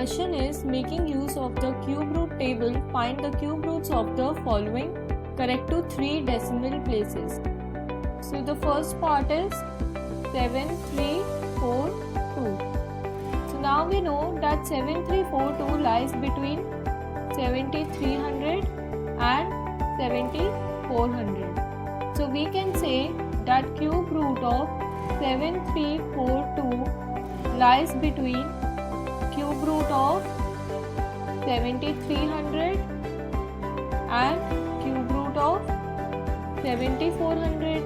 question is making use of the cube root table, find the cube roots of the following correct to 3 decimal places. So the first part is 7342. So now we know that 7342 lies between 7300 and 7400. So we can say that cube root of 7342 lies between cube root of 7300 and cube root of 7400.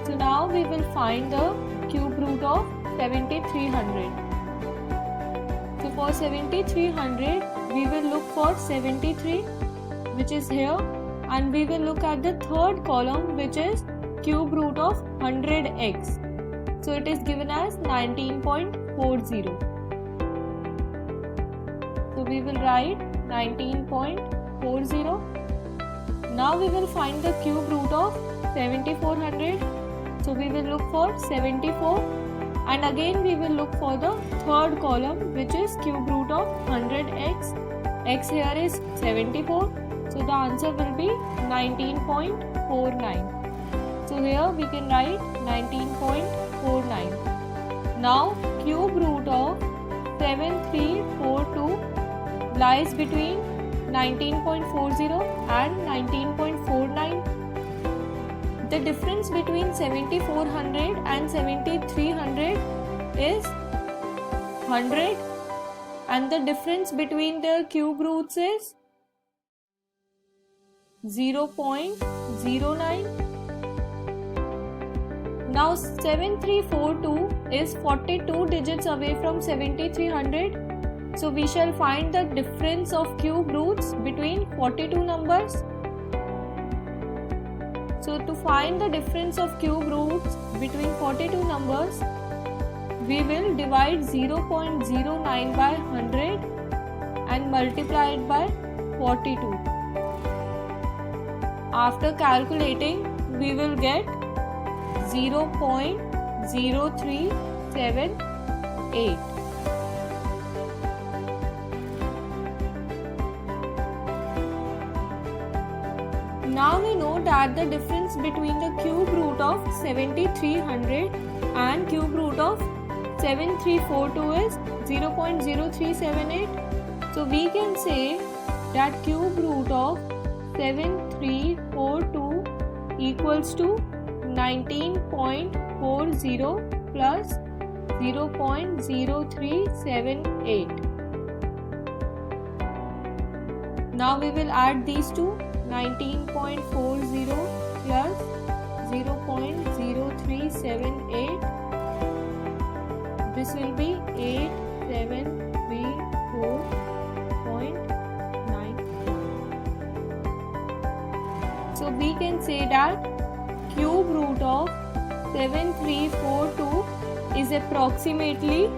So now we will find the cube root of 7300. So for 7300 we will look for 73, which is here, and we will look at the third column, which is cube root of 100x. So it is given as 19.40. So we will write 19.40. Now we will find the cube root of 7400. So we will look for 74, and again we will look for the third column, which is cube root of 100x. X here is 74. So the answer will be 19.49. So here we can write 19.49. Now cube root of 7342 lies between 19.40 and 19.49. The difference between 7400 and 7300 is 100, and the difference between their cube roots is 0.09. Now 7342 is 42 digits away from 7300. So we shall find the difference of cube roots between 42 numbers. So to find the difference of cube roots between 42 numbers, we will divide 0.09 by 100 and multiply it by 42. After calculating, we will get 0.0378. Now we know that the difference between the cube root of 7300 and cube root of 7342 is 0.0378. So we can say that cube root of 7342 equals to 19.40 plus 0.0378. Now we will add these two. 19.40 plus 0.0378. This will be 8734.9. So we can say that cube root of 7342 is approximately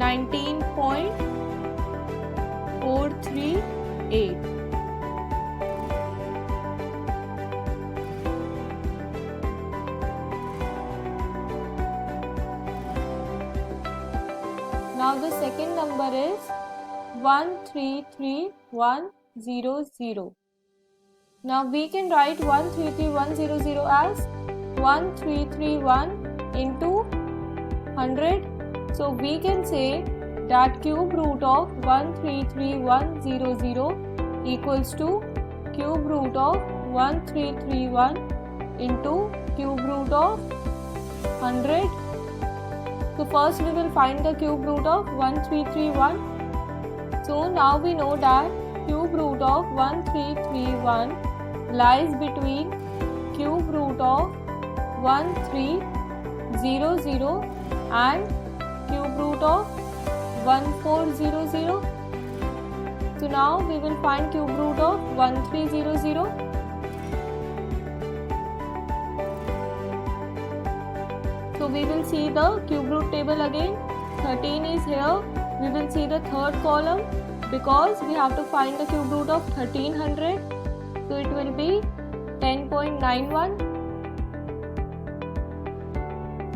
19.438. Now the second number is 133100. Now we can write 133100 as 1331 into 100. So we can say that cube root of 133100 equals to cube root of 1331 into cube root of 100. So first we will find the cube root of 1331. So now we know that cube root of 1331 lies between cube root of 1300 and cube root of 1400. So now we will find cube root of 1300. So we will see the cube root table again. 13 is here. We will see the third column because we have to find the cube root of 1300. So it will be 10.91.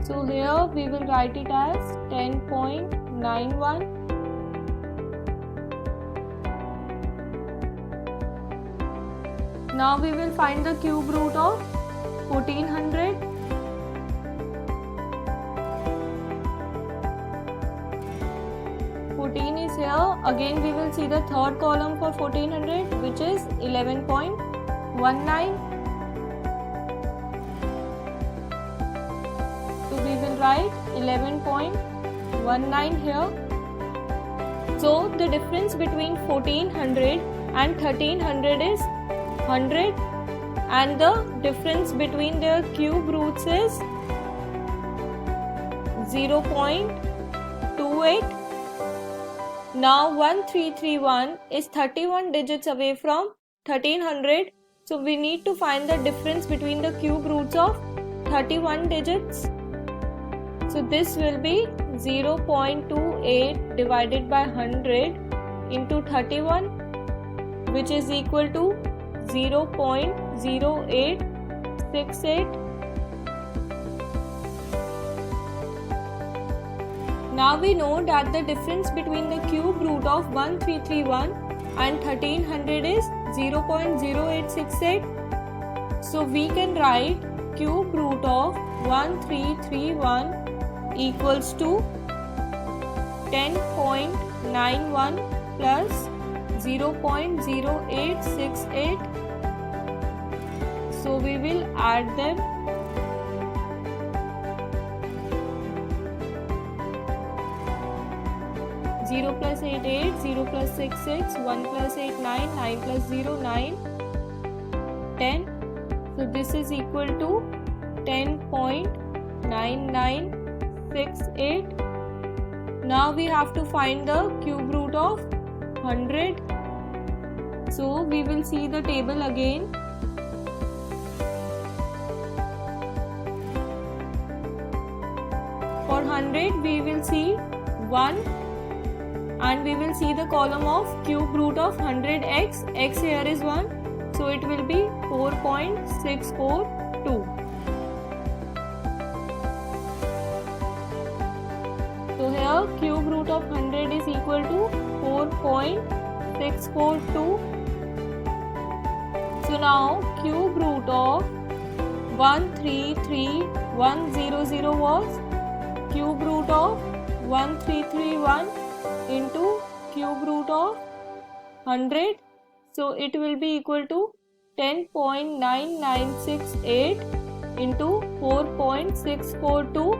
So here we will write it as 10.91. 0.91. Now we will find the cube root of 1400. Is here. Again we will see the third column for 1400, which is 11.19. So we will write 11.19 here. So the difference between 1400 and 1300 is 100, and the difference between their cube roots is 0.28. Now 1331 is 31 digits away from 1300, so we need to find the difference between the cube roots of 31 digits. So this will be 0.28 divided by 100 into 31, which is equal to 0.0868. Now we know that the difference between the cube root of 1331 and 1300 is 0.0868. So we can write cube root of 1331 equals to 10.91 plus 0.0868. So we will add them. 0 plus 8, 8, 0 plus 6, 6, 1 plus 8, 9, 9 plus 0, 9, 10. So this is equal to 10.9968. Now we have to find the cube root of 100. So we will see the table again. For 100 we will see 1. And we will see the column of cube root of 100x. X here is 1, so it will be 4.642. So here cube root of 100 is equal to 4.642. So now cube root of 133100 was cube root of 1331 into cube root of 100, so it will be equal to 10.9968 into 4.642.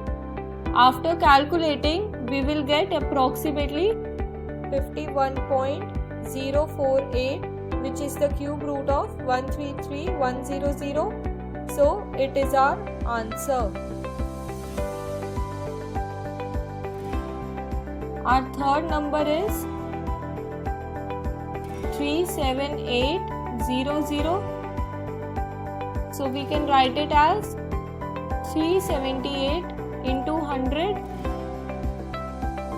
After calculating, we will get approximately 51.048, which is the cube root of 133100. So it is our answer. Our third number is 37800. So we can write it as 378 into 100.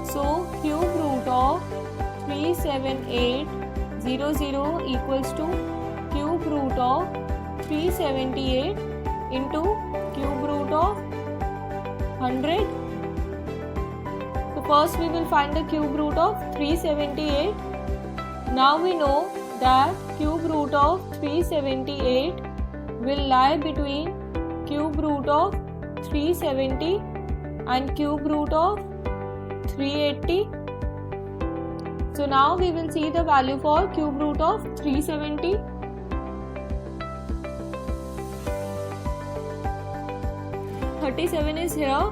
So cube root of 37800 equals to cube root of 378 into cube root of 100. First we will find the cube root of 378. Now we know that cube root of 378 will lie between cube root of 370 and cube root of 380. So now we will see the value for cube root of 370. Is here.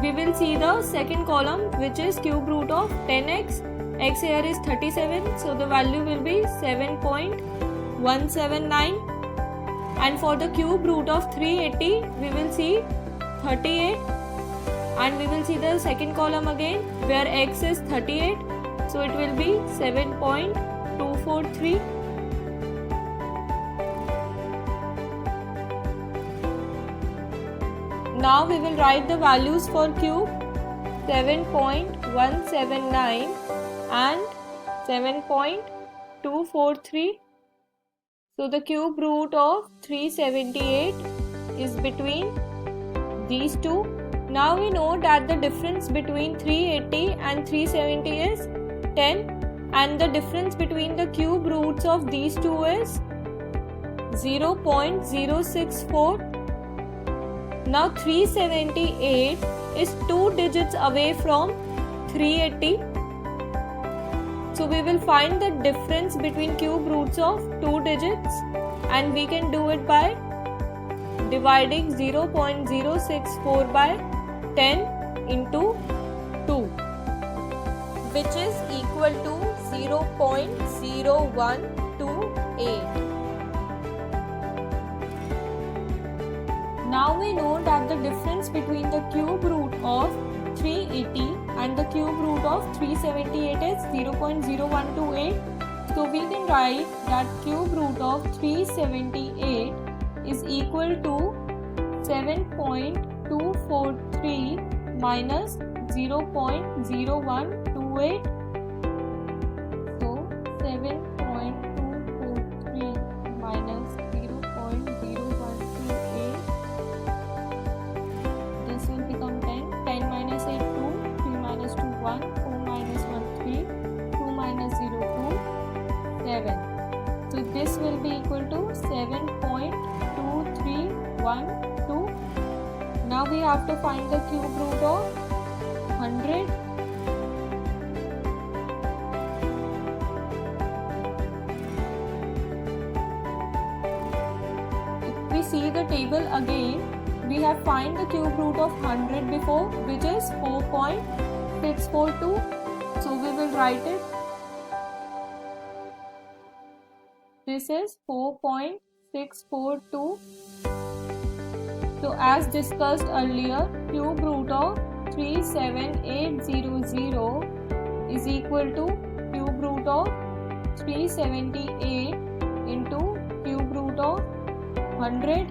We will see the second column, which is cube root of 10x. X here is 37, so the value will be 7.179. And for the cube root of 380, we will see 38. And we will see the second column again, where x is 38, so it will be 7.243. Now we will write the values for cube 7.179 and 7.243. So the cube root of 378 is between these two. Now we know that the difference between 380 and 370 is 10, and the difference between the cube roots of these two is 0.064. Now 378 is 2 digits away from 380. So we will find the difference between cube roots of 2 digits, and we can do it by dividing 0.064 by 10 into 2, which is equal to 0.0128. Now we know that the difference between the cube root of 380 and the cube root of 378 is 0.0128. So we can write that cube root of 378 is equal to 7.243 minus 0.0128. So 7.243 minus 0.0128. This will become 10. 10 minus 8 2, 3 minus 2 1, 4 minus 1 3, 2 minus 0 2, 7. So this will be equal to 7.2312. Now we have to find the cube root of 100. If we see the table again, we have find the cube root of 100 before, which is 4.642. So we will write it. This is 4.642. So as discussed earlier, cube root of 37800 is equal to cube root of 378 into cube root of 100.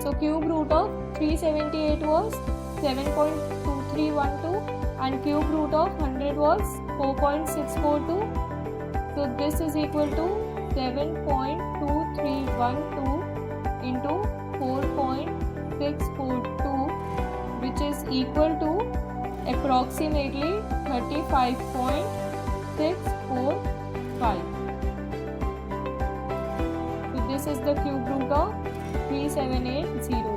So cube root of 378 was 7.2312 and cube root of 100 was 4.642. So this is equal to 7.2312 into 4.642, which is equal to approximately 35.645. So this is the cube root of 3780.